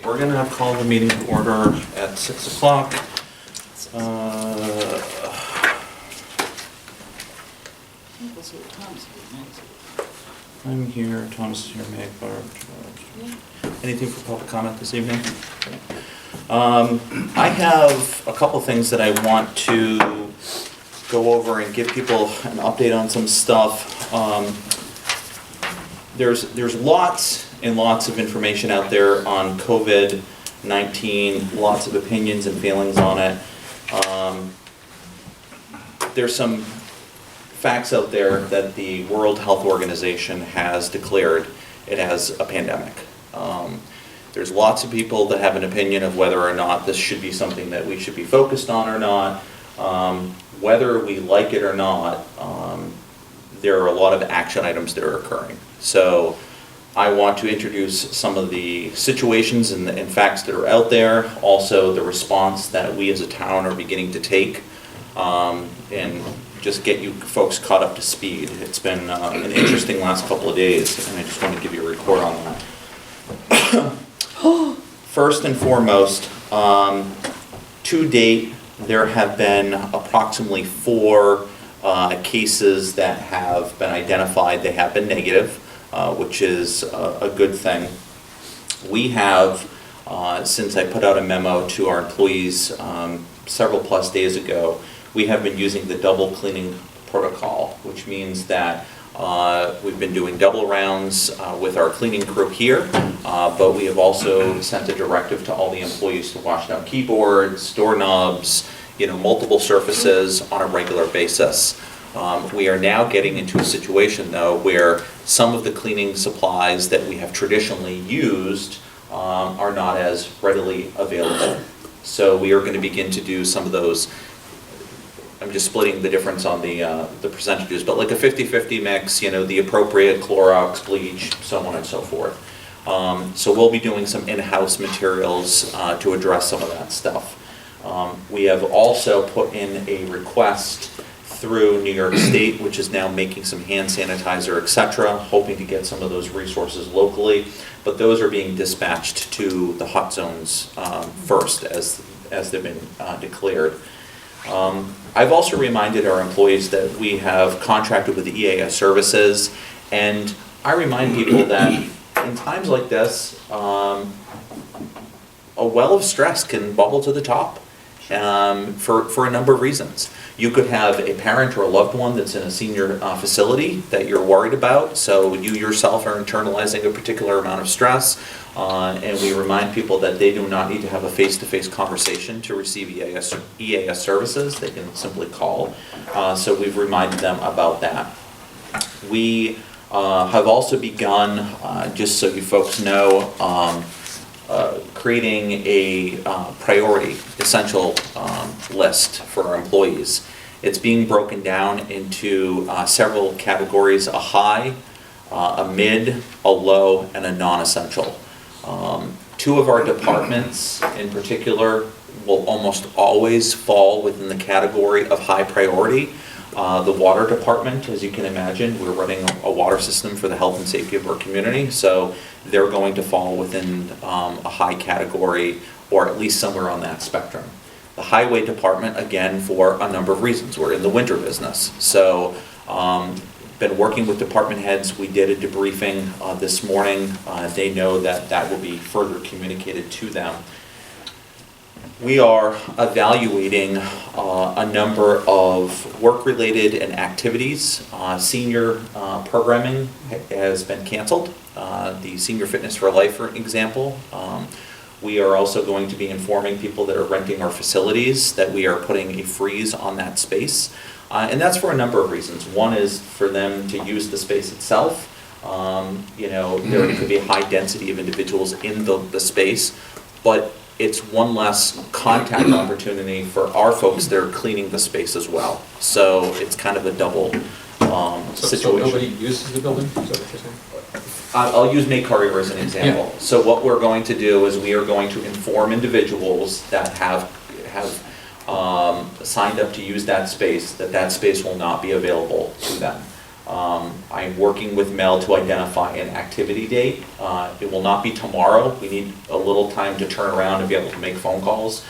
We're going to call the meeting to order at 6 o'clock. I'm here, Tom's here, Meg, Barb. Anything for public comment this evening? I have a couple things that I want to go over and give people an update on some stuff. There's lots and lots of information out there on COVID-19, lots of opinions and feelings on it. There's some facts out there that the World Health Organization has declared it as a pandemic. There's lots of people that have an opinion of whether or not this should be something that we should be focused on or not. Whether we like it or not, there are a lot of action items that are occurring. So I want to introduce some of the situations and facts that are out there, also the response that we as a town are beginning to take, and just get you folks caught up to speed. It's been an interesting last couple of days, and I just want to give you a report on that. First and foremost, to date, there have been approximately 4 cases that have been identified. They have been negative, which is a good thing. We have, since I put out a memo to our employees several plus days ago, we have been using the double cleaning protocol, which means that we've been doing double rounds with our cleaning crew here, but we have also sent a directive to all the employees to wash down keyboards, doorknobs, multiple surfaces on a regular basis. We are now getting into a situation, though, where some of the cleaning supplies that we have traditionally used are not as readily available. So we are going to begin to do some of those. I'm just splitting the difference on the percentages, but like a 50-50 mix, the appropriate Clorox, bleach, so on and so forth. So we'll be doing some in-house materials to address some of that stuff. We have also put in a request through New York State, which is now making some hand sanitizer, etc., hoping to get some of those resources locally, but those are being dispatched to the hot zones first as they've been declared. I've also reminded our employees that we have contracted with the EAS services, and I remind people that in times like this, a well of stress can bubble to the top for a number of reasons. You could have a parent or a loved one that's in a senior facility that you're worried about, so you yourself are internalizing a particular amount of stress, and we remind people that they do not need to have a face-to-face conversation to receive EAS services. They can simply call, so we've reminded them about that. We have also begun, just so you folks know, creating a priority essential list for our employees. It's being broken down into several categories: a high, a mid, a low, and a non-essential. 2 of our departments in particular will almost always fall within the category of high priority. The water department, as you can imagine, we're running a water system for the health and safety of our community, so they're going to fall within a high category, or at least somewhere on that spectrum. The highway department, again, for a number of reasons. We're in the winter business, so been working with department heads. We did a debriefing this morning. They know that will be further communicated to them. We are evaluating a number of work-related and activities. Senior programming has been canceled. The Senior Fitness for Life, for example. We are also going to be informing people that are renting our facilities that we are putting a freeze on that space. And that's for a number of reasons. One is for them to use the space itself. There could be a high density of individuals in the space, but it's one less contact opportunity for our folks that are cleaning the space as well. So it's kind of a double situation. So nobody uses the building? Is that what you're saying? I'll use May Courier as an example. Yeah. So what we're going to do is we are going to inform individuals that have signed up to use that space will not be available to them. I'm working with Mel to identify an activity date. It will not be tomorrow. We need a little time to turn around and be able to make phone calls.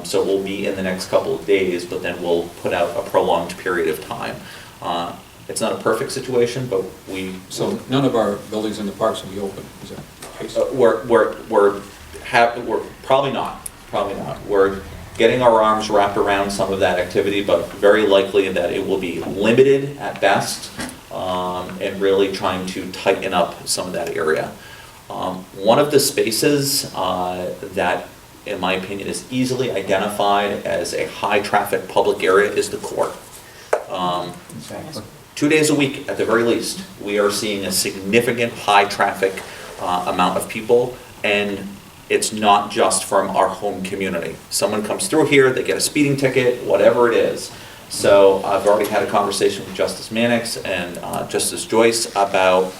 So we'll be in the next couple of days, but then we'll put out a prolonged period of time. It's not a perfect situation, but So none of our buildings in the parks will be open, is that the case? we're probably not. We're getting our arms wrapped around some of that activity, but very likely that it will be limited at best, and really trying to tighten up some of that area. One of the spaces that, in my opinion, is easily identified as a high-traffic public area is the court. Exactly. 2 days a week, at the very least, we are seeing a significant high-traffic amount of people, and it's not just from our home community. Someone comes through here, they get a speeding ticket, whatever it is. So I've already had a conversation with Justice Mannix and Justice Joyce about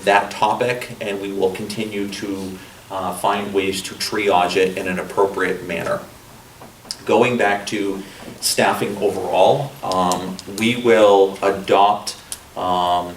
that topic, and we will continue to find ways to triage it in an appropriate manner. Going back to staffing overall, we will adopt a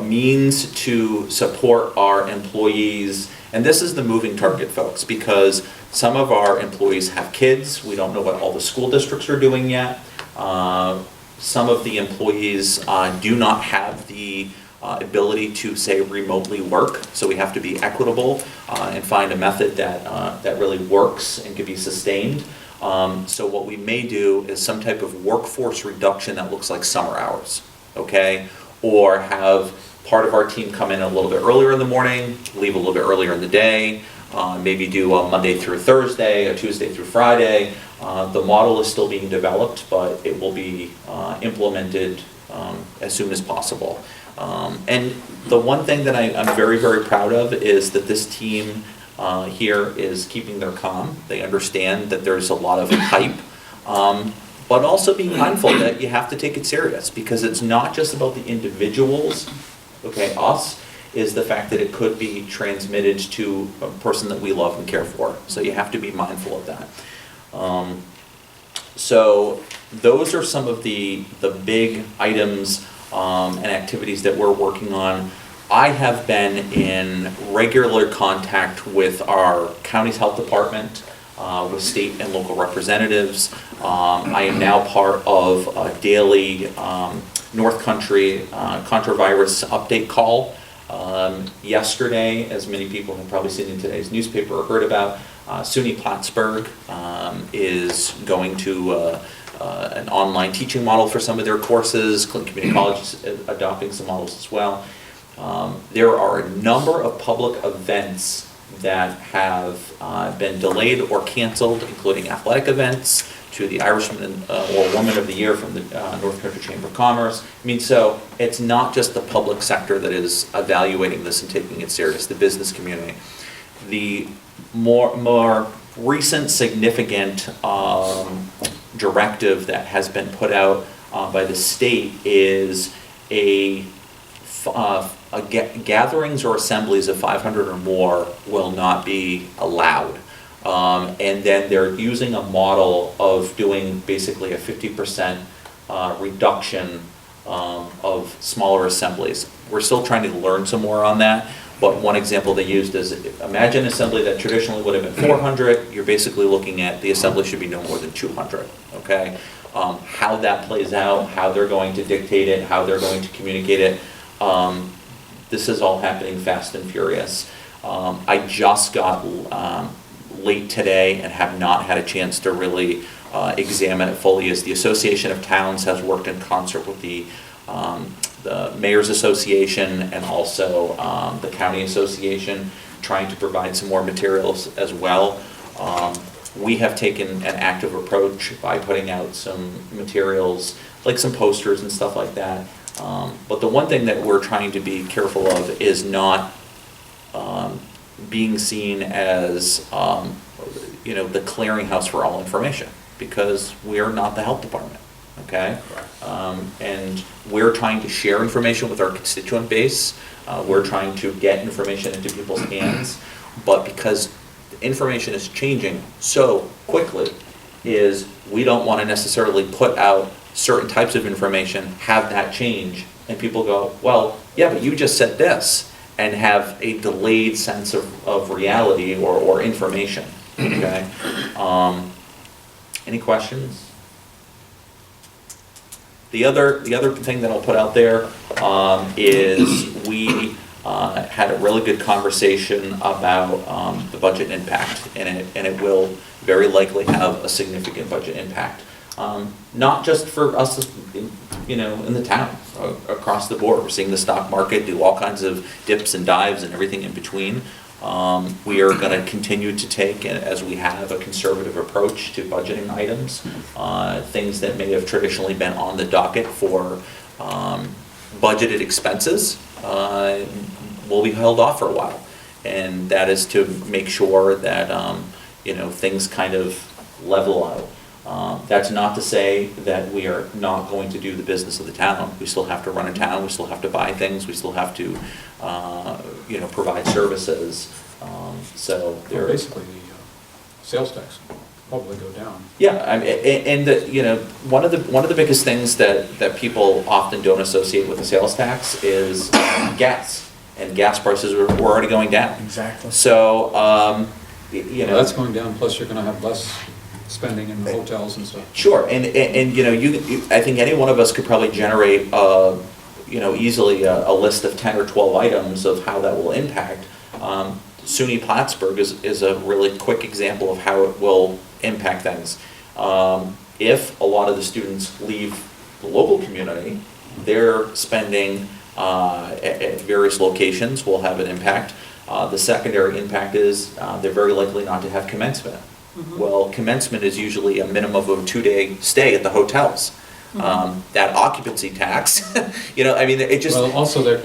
means to support our employees, and this is the moving target, folks, because some of our employees have kids. We don't know what all the school districts are doing yet. Some of the employees do not have the ability to, say, remotely work, so we have to be equitable and find a method that really works and can be sustained. So what we may do is some type of workforce reduction that looks like summer hours, okay? Or have part of our team come in a little bit earlier in the morning, leave a little bit earlier in the day, maybe do a Monday through Thursday, a Tuesday through Friday. The model is still being developed, but it will be implemented as soon as possible. And the one thing that I'm very, very proud of is that this team here is keeping their calm. They understand that there's a lot of hype, but also being mindful that you have to take it serious, because it's not just about the individuals, okay, us, is the fact that it could be transmitted to a person that we love and care for. So you have to be mindful of that. So those are some of the big items and activities that we're working on. I have been in regular contact with our county's health department, with state and local representatives. I am now part of a daily North Country Contravirus update call. Yesterday, as many people have probably seen in today's newspaper or heard about, SUNY Plattsburgh is going to an online teaching model for some of their courses. Clinton Community College is adopting some models as well. There are a number of public events that have been delayed or canceled, including athletic events, to the Irishman or Woman of the Year from the North Country Chamber of Commerce. I mean, so it's not just the public sector that is evaluating this and taking it serious, the business community. The more recent significant directive that has been put out by the state is gatherings or assemblies of 500 or more will not be allowed. And then they're using a model of doing basically a 50% reduction of smaller assemblies. We're still trying to learn some more on that, but one example they used is, imagine an assembly that traditionally would have been 400, you're basically looking at the assembly should be no more than 200, okay? How that plays out, how they're going to dictate it, how they're going to communicate it, this is all happening fast and furious. I just got late today and have not had a chance to really examine it fully, as the Association of Towns has worked in concert with the Mayor's Association and also the County Association, trying to provide some more materials as well. We have taken an active approach by putting out some materials, like some posters and stuff like that. But the one thing that we're trying to be careful of is not being seen as the clearinghouse for all information, because we're not the health department, okay? And we're trying to share information with our constituent base. We're trying to get information into people's hands, but because information is changing so quickly, we don't want to necessarily put out certain types of information, have that change, and people go, well, yeah, but you just said this, and have a delayed sense of reality or information, okay? Any questions? The other thing that I'll put out there is we had a really good conversation about the budget impact, and it will very likely have a significant budget impact. Not just for us, in the town, across the board. We're seeing the stock market do all kinds of dips and dives and everything in between. We are going to continue to take, as we have, a conservative approach to budgeting items. Things that may have traditionally been on the docket for budgeted expenses will be held off for a while. And that is to make sure that, things kind of level out. That's not to say that we are not going to do the business of the town. We still have to run a town, we still have to buy things, we still have to, provide services. So there. Basically, the sales tax will probably go down. Yeah, one of the biggest things that people often don't associate with the sales tax is gas, and gas prices were already going down. Exactly. So, Well, that's going down, plus you're gonna have less spending in the hotels and stuff. Sure, and I think any one of us could probably generate, easily a list of 10 or 12 items of how that will impact. SUNY Plattsburgh is a really quick example of how it will impact things. If a lot of the students leave the local community, their spending at various locations will have an impact. The secondary impact is they're very likely not to have commencement. Well, commencement is usually a minimum of a 2-day stay at the hotels. That occupancy tax, it just. Well, also they're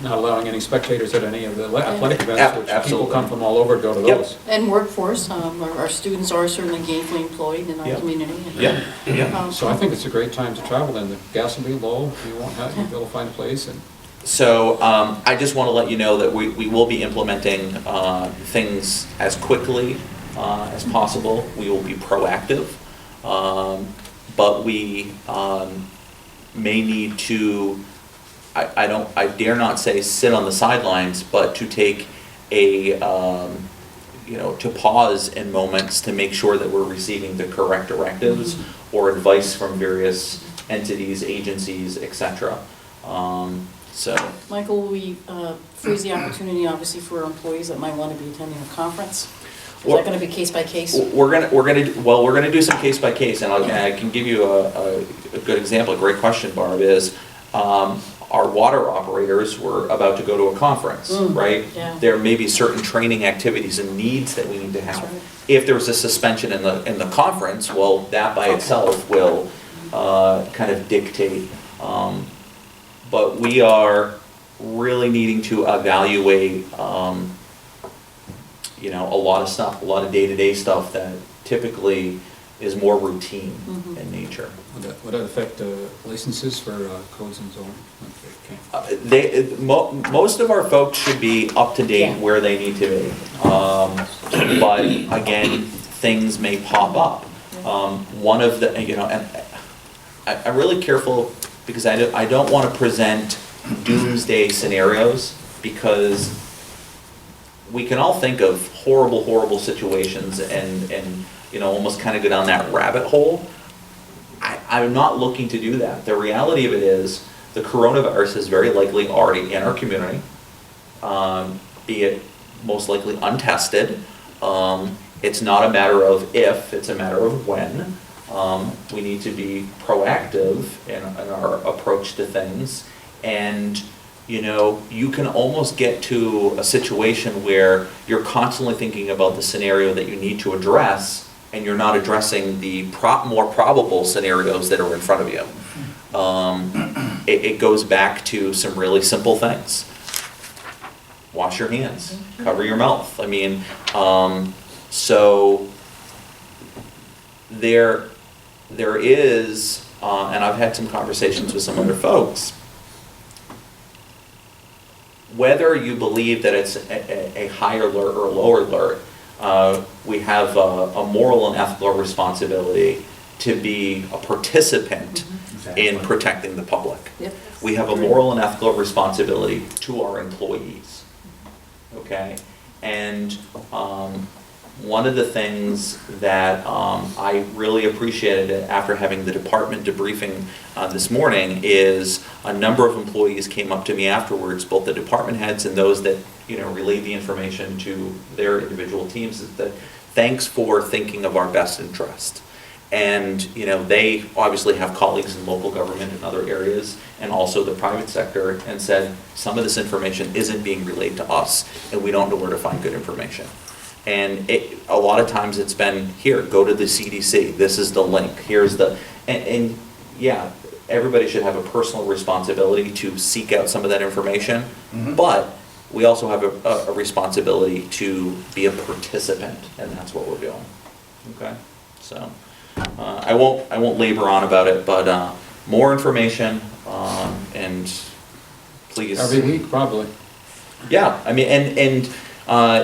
not allowing any spectators at any of the athletic events, which people Absolutely. come from all over to go to Yep. those. And workforce, our students are certainly gainfully employed in our Yeah. community. Yeah. So I think it's a great time to travel, and the gas will be low, you'll be able to find a place, and So I just want to let you know that we will be implementing things as quickly as possible. We will be proactive, but we may need to, I dare not say sit on the sidelines, but to take to pause in moments to make sure that we're receiving the correct directives or advice from various entities, agencies, etc. So. Michael, will we freeze the opportunity, obviously, for employees that might want to be attending a conference? Is that going to be case by case? We're gonna do some case by case, and I can give you a good example. A great question, Barb, is our water operators were about to go to a conference, right? Yeah. There may be certain training activities and needs that we need to have. That's right. If there's a suspension in the conference, well, that by itself will kind of dictate. But we are really needing to evaluate, a lot of stuff, a lot of day-to-day stuff that typically is more routine in nature. would that affect licenses for codes and zoning? Okay. Most of our folks should be up to date Yeah. where they need to be. But again, things may pop up. One of the, and I'm really careful because I don't want to present doomsday scenarios, because we can all think of horrible situations and almost kind of go down that rabbit hole. I'm not looking to do that. The reality of it is the coronavirus is very likely already in our community, be it most likely untested. It's not a matter of if, it's a matter of when. We need to be proactive in our approach to things. And you can almost get to a situation where you're constantly thinking about the scenario that you need to address, and you're not addressing the more probable scenarios that are in front of you. It goes back to some really simple things. Wash your hands, cover your mouth. So there is, and I've had some conversations with some other folks, whether you believe that it's a higher alert or a lower alert, we have a moral and ethical responsibility to be a participant in protecting the public. Yep. We have a moral and ethical responsibility to our employees, okay? And one of the things that I really appreciated after having the department debriefing this morning is a number of employees came up to me afterwards, both the department heads and those that, you know, relayed the information to their individual teams, is that thanks for thinking of our best interest. And, you know, they obviously have colleagues in local government and other areas, and also the private sector, and said, some of this information isn't being relayed to us, and we don't know where to find good information. And a lot of times it's been, here, go to the CDC, this is the link, here's the, and yeah, everybody should have a personal responsibility to seek out some of that information, but we also have a responsibility to be a participant, and that's what we're doing, okay? So, I won't labor on about it, but more information, and please. Every week, probably. Yeah, I mean, and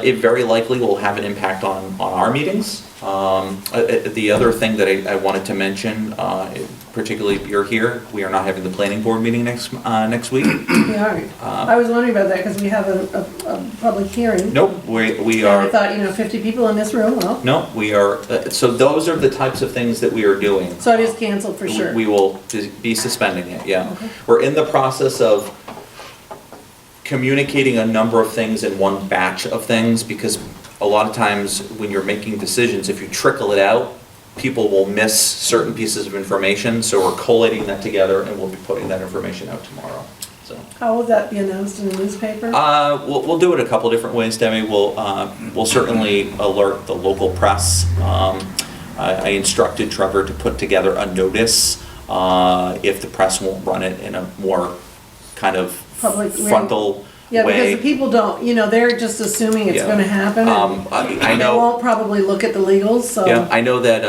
it very likely will have an impact on our meetings. The other thing that I wanted to mention, particularly if you're here, we are not having the planning board meeting next week. We aren't. I was wondering about that because we have a public hearing. Nope, we And I are, thought, 50 people in this room, well, no, we are, so those are the types of things that we are doing. so it is canceled for sure. We will be suspending it, yeah. Okay. We're in the process of communicating a number of things in one batch of things, because a lot of times when you're making decisions, if you trickle it out, people will miss certain pieces of information, so we're collating that together and we'll be putting that information out tomorrow, so. How will that be announced in the newspaper? We'll do it a couple different ways, Demi. We'll certainly alert the local press. I instructed Trevor to put together a notice, if the press won't run it in a more kind of Public frontal Yeah, because way. the people don't, they're just assuming it's Yeah. gonna happen. and I They know. won't probably look at the legals, so. Yeah, I know that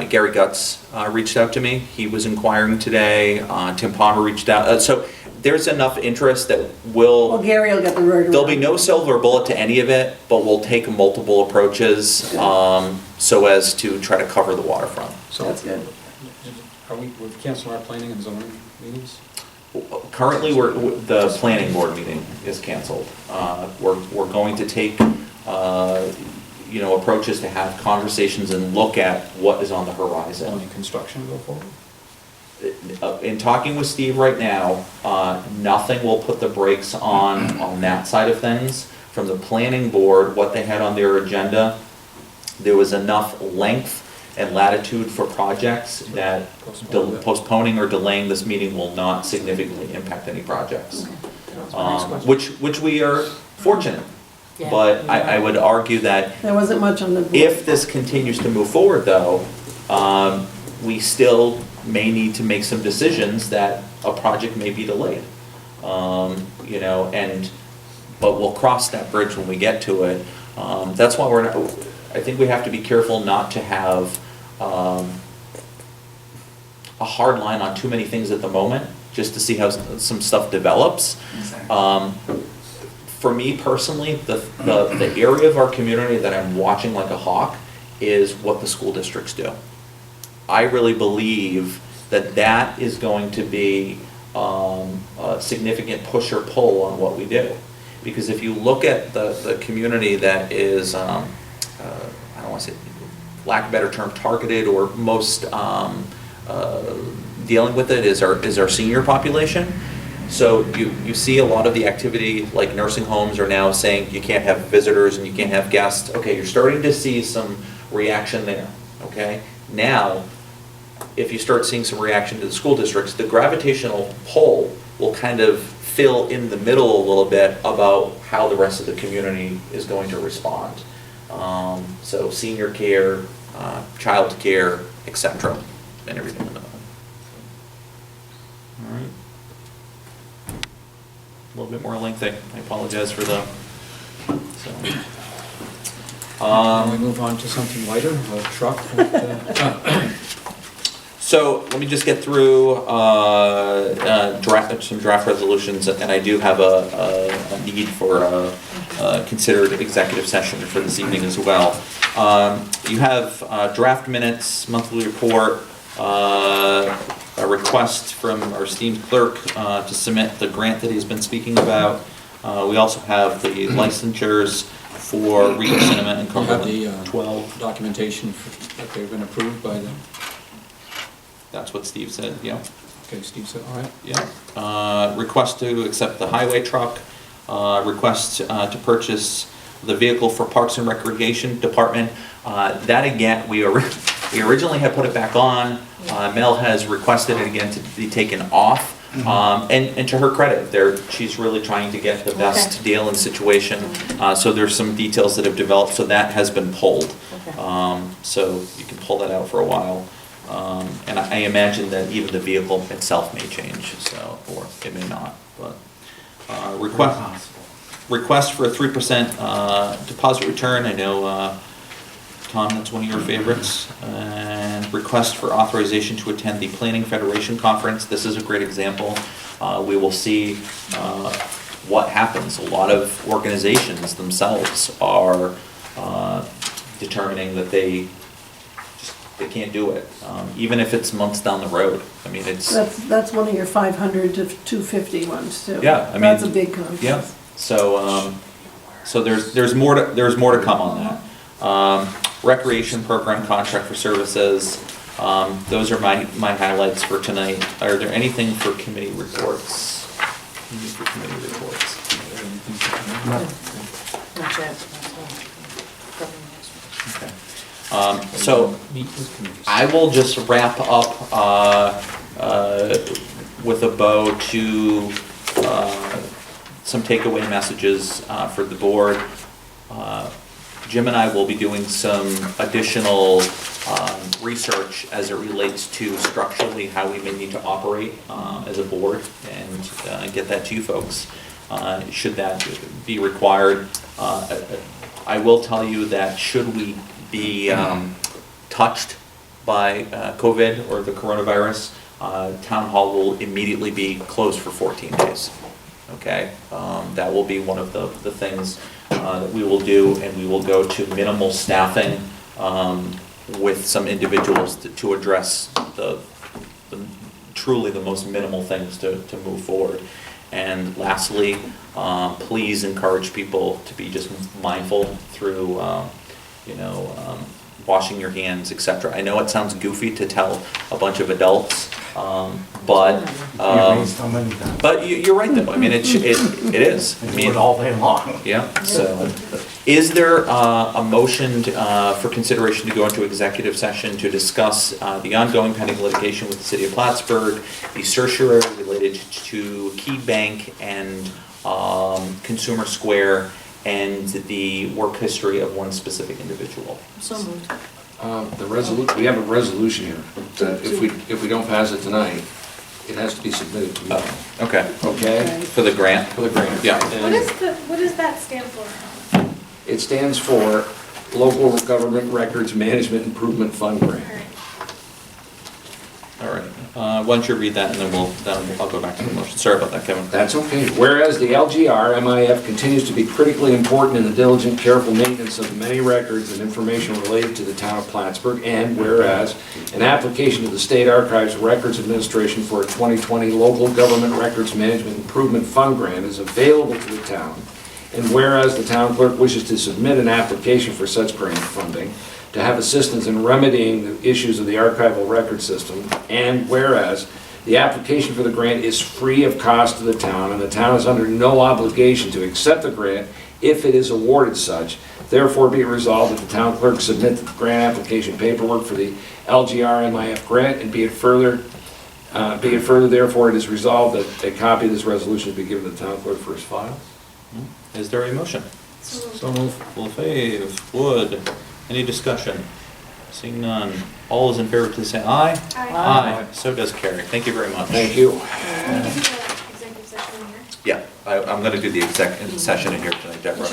Gary Gutz reached out to me. He was inquiring today. Tim Palmer reached out. So there's enough interest that Well, Gary will get the word around. there'll be no silver bullet to any of it, but we'll take multiple approaches so as to try to cover the waterfront. So, That's good. we'll cancel our planning and zoning meetings? Currently, the planning board meeting is canceled. We're going to take, approaches to have conversations and look at what is on the horizon. Only construction go forward? In talking with Steve right now, nothing will put the brakes on that side of things. From the planning board, what they had on their agenda, there was enough length and latitude for projects that postponing or delaying this meeting will not significantly impact any projects. That's my next question. Which we are fortunate. Yeah. But I would argue that There wasn't much on the board. if this continues to move forward though, we still may need to make some decisions that a project may be delayed. But we'll cross that bridge when we get to it. That's why I think we have to be careful not to have a hard line on too many things at the moment, just to see how some stuff develops. For me personally, the area of our community that I'm watching like a hawk is what the school districts do. I really believe that is going to be a significant push or pull on what we do. Because if you look at the community that is, I don't want to say, lack of a better term, targeted or most dealing with it is our senior population. So you see a lot of the activity, like nursing homes are now saying you can't have visitors and you can't have guests. Okay, you're starting to see some reaction there, okay? Now, if you start seeing some reaction to the school districts, the gravitational pull will kind of fill in the middle a little bit about how the rest of the community is going to respond. So senior care, child care, etc., and everything in the middle. All right. A little bit more lengthy. I apologize for the. Can we move on to something lighter, a truck? So let me just get through some draft resolutions, and I do have a need for a considered executive session for this evening as well. You have draft minutes, monthly report, a request from our esteemed clerk to submit the grant that he's been speaking about. We also have the licensures for Regal Cinema and You have the Cumberland 12. documentation that they've been approved by the, That's what Steve said, yeah. okay, Steve said, all right. Yeah. Request to accept the highway truck, request to purchase the vehicle for Parks and Recreation Department. That again, we originally had put it back on. Mel has requested it again to be taken off. And to her credit, she's really trying to get the best Okay. deal and situation. So there's some details that have developed, so that has been pulled. Okay. So you can pull that out for a while. And I imagine that even the vehicle itself may change, so, or it may not, but, request for a 3% deposit return, I know, Tom, that's one of your favorites. And request for authorization to attend the Planning Federation Conference, this is a great example. We will see, what happens. A lot of organizations themselves are, determining that they can't do it, even if it's months down the road. I mean, it's. That's one of your 500 to 250 ones too. Yeah, I mean. That's a big conference. Yeah, so, so there's more to come on that. Recreation program contract for services, those are my highlights for tonight. Are there anything for committee reports? Anything for committee reports? Not yet. Probably next week. Okay. So, Meet with committees. I will just wrap up with a bow to some takeaway messages for the board. Jim and I will be doing some additional research as it relates to structurally how we may need to operate as a board and get that to you folks, should that be required. I will tell you that should we be touched by COVID or the coronavirus, town hall will immediately be closed for 14 days. Okay, that will be one of the things that we will do, and we will go to minimal staffing with some individuals to address the truly the most minimal things to move forward. And lastly, please encourage people to be just mindful through, washing your hands, etc. I know it sounds goofy to tell a bunch of adults, but you're right though. I mean, it is. I mean, all day long. yeah. So, is there a motion for consideration to go into executive session to discuss the ongoing pending litigation with the city of Plattsburgh, the certiorari related to Key Bank and Consumer Square, and the work history of one specific individual? So moved. We have a resolution here, that if we don't pass it tonight, it has to be submitted to me. Oh, okay. Okay? For the grant? For the grant. Yeah. And What does that stand for? it stands for Local Government Records Management Improvement Fund Grant. All right. Why don't you read that, and then I'll go back to the motion. Sorry about that, Kevin. That's okay. Whereas the LGR MIF continues to be critically important in the diligent, careful maintenance of the many records and information related to the town of Plattsburgh, and whereas an application to the State Archives Records Administration for a 2020 Local Government Records Management Improvement Fund Grant is available to the town, and whereas the town clerk wishes to submit an application for such grant funding to have assistance in remedying the issues of the archival record system, and whereas the application for the grant is free of cost to the town, and the town is under no obligation to accept the grant if it is awarded such, therefore be it resolved that the town clerk submit the grant application paperwork for the LGR MIF grant, and be it further therefore it is resolved that a copy of this resolution be given to the town clerk for his file. Is there a motion? So move. LaFave, Wood, any discussion? Seeing none. All those in favor, please say aye. Aye. Aye. So does carry. Thank you very much. Thank you. Can we do the executive session in here? Yeah, I'm going to do the exec session in here tonight, Deborah.